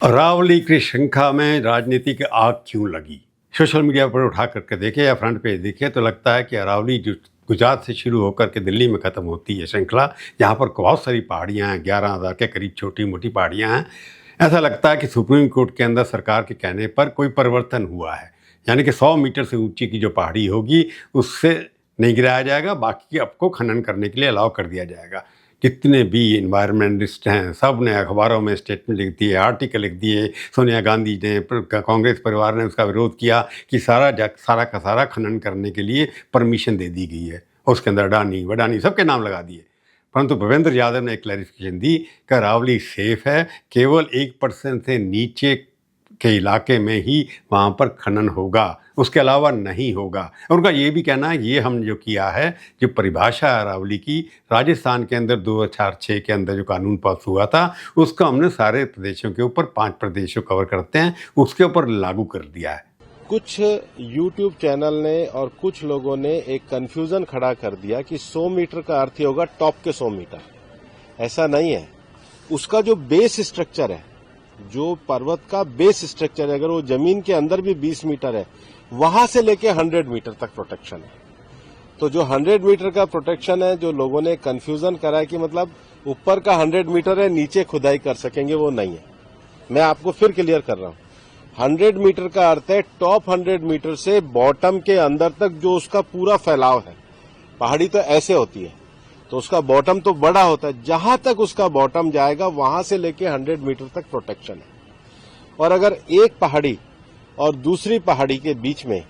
अरावली की श्रृंखला में राजनीति की आग क्यों लगी? सोशल मीडिया पर उठा करके देखें या फ्रंट पेज देखें तो लगता है कि अरावली जो गुजरात से शुरू होकर के दिल्ली में ख़त्म होती है श्रृंखला, जहाँ पर बहुत सारी पहाड़ियाँ हैं, 11,000 के करीब छोटी मोटी पहाड़ियाँ हैं। ऐसा लगता है कि सुप्रीम कोर्ट के अंदर सरकार के कहने पर कोई परिवर्तन हुआ है, यानी कि 100 मीटर से ऊंची की जो पहाड़ी होगी उससे नहीं गिराया जाएगा, बाकी आपको खनन करने के लिए अलाउ कर दिया जाएगा। जितने भी इन्वायरमेंटलिस्ट हैं सब ने अखबारों में स्टेटमेंट लिख दिए, आर्टिकल लिख दिए। सोनिया गांधी ने, कांग्रेस परिवार ने उसका विरोध किया कि सारा का सारा खनन करने के लिए परमिशन दे दी गई है। उसके अंदर अडानी वडानी सबके नाम लगा दिए। परंतु भूपेंद्र यादव ने एक क्लैरिफिकेशन दी कि अरावली सेफ है, केवल 1% से नीचे के इलाके में ही वहाँ पर खनन होगा, उसके अलावा नहीं होगा। उनका ये भी कहना है ये हम जो किया है, जो परिभाषा है अरावली की, राजस्थान के अंदर 2006 के अंदर जो कानून पास हुआ था उसका हमने सारे प्रदेशों के ऊपर 5 प्रदेशों कवर करते हैं उसके ऊपर लागू कर दिया है। कुछ YouTube चैनल ने और कुछ लोगों ने एक कंफ्यूजन खड़ा कर दिया कि 100 मीटर का अर्थ ही होगा टॉप के 100 मीटर। ऐसा नहीं है। उसका जो बेस स्ट्रक्चर है, जो पर्वत का बेस स्ट्रक्चर है, अगर वो जमीन के अंदर भी 20 मीटर है, वहां से लेके 100 मीटर तक प्रोटेक्शन है। तो जो 100 मीटर का प्रोटेक्शन है, जो लोगों ने कंफ्यूजन करा है कि मतलब ऊपर का 100 मीटर है, नीचे खुदाई कर सकेंगे, वो नहीं है। मैं आपको फिर क्लियर कर रहा हूं। 100 मीटर का अर्थ है टॉप 100 मीटर से बॉटम के अंदर तक जो उसका पूरा फैलाव है। पहाड़ी तो ऐसे होती है, तो उसका बॉटम तो बड़ा होता है, जहां तक उसका बॉटम जाएगा वहां से लेके 100 मीटर तक प्रोटेक्शन है। और अगर एक पहाड़ी और दूसरी पहाड़ी के बीच में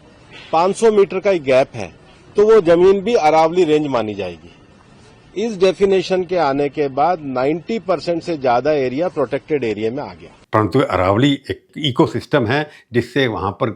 500 मीटर का ही गैप है तो वो जमीन भी अरावली रेंज मानी जाएगी। इस डेफिनेशन के आने के बाद 90% से ज्यादा एरिया प्रोटेक्टेड एरिया में आ गया। परंतु अरावली एक इकोसिस्टम है जिससे वहाँ पर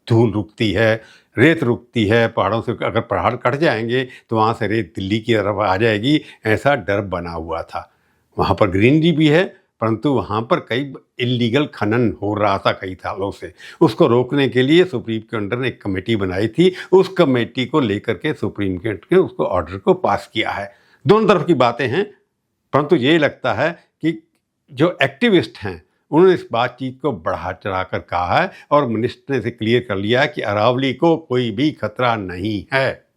धूल रुकती है, रेत रुकती है। पहाड़ों से अगर पहाड़ कट जाएंगे तो वहाँ से रेत दिल्ली की तरफ आ जाएगी, ऐसा डर बना हुआ था। वहाँ पर ग्रीनरी भी है, परंतु वहाँ पर कई इलीगल खनन हो रहा था कई सालों से। उसको रोकने के लिए सुप्रीम कोर्ट ने एक कमेटी बनाई थी, उस कमेटी को लेकर के सुप्रीम कोर्ट ने उसको ऑर्डर को पास किया है। दोनों तरफ की बातें हैं, परंतु ये लगता है कि जो एक्टिविस्ट हैं उन्होंने इस बातचीत को बढ़ा चढ़ा कर कहा है और मिनिस्टर ने इसे क्लियर कर लिया है कि अरावली को कोई भी खतरा नहीं है।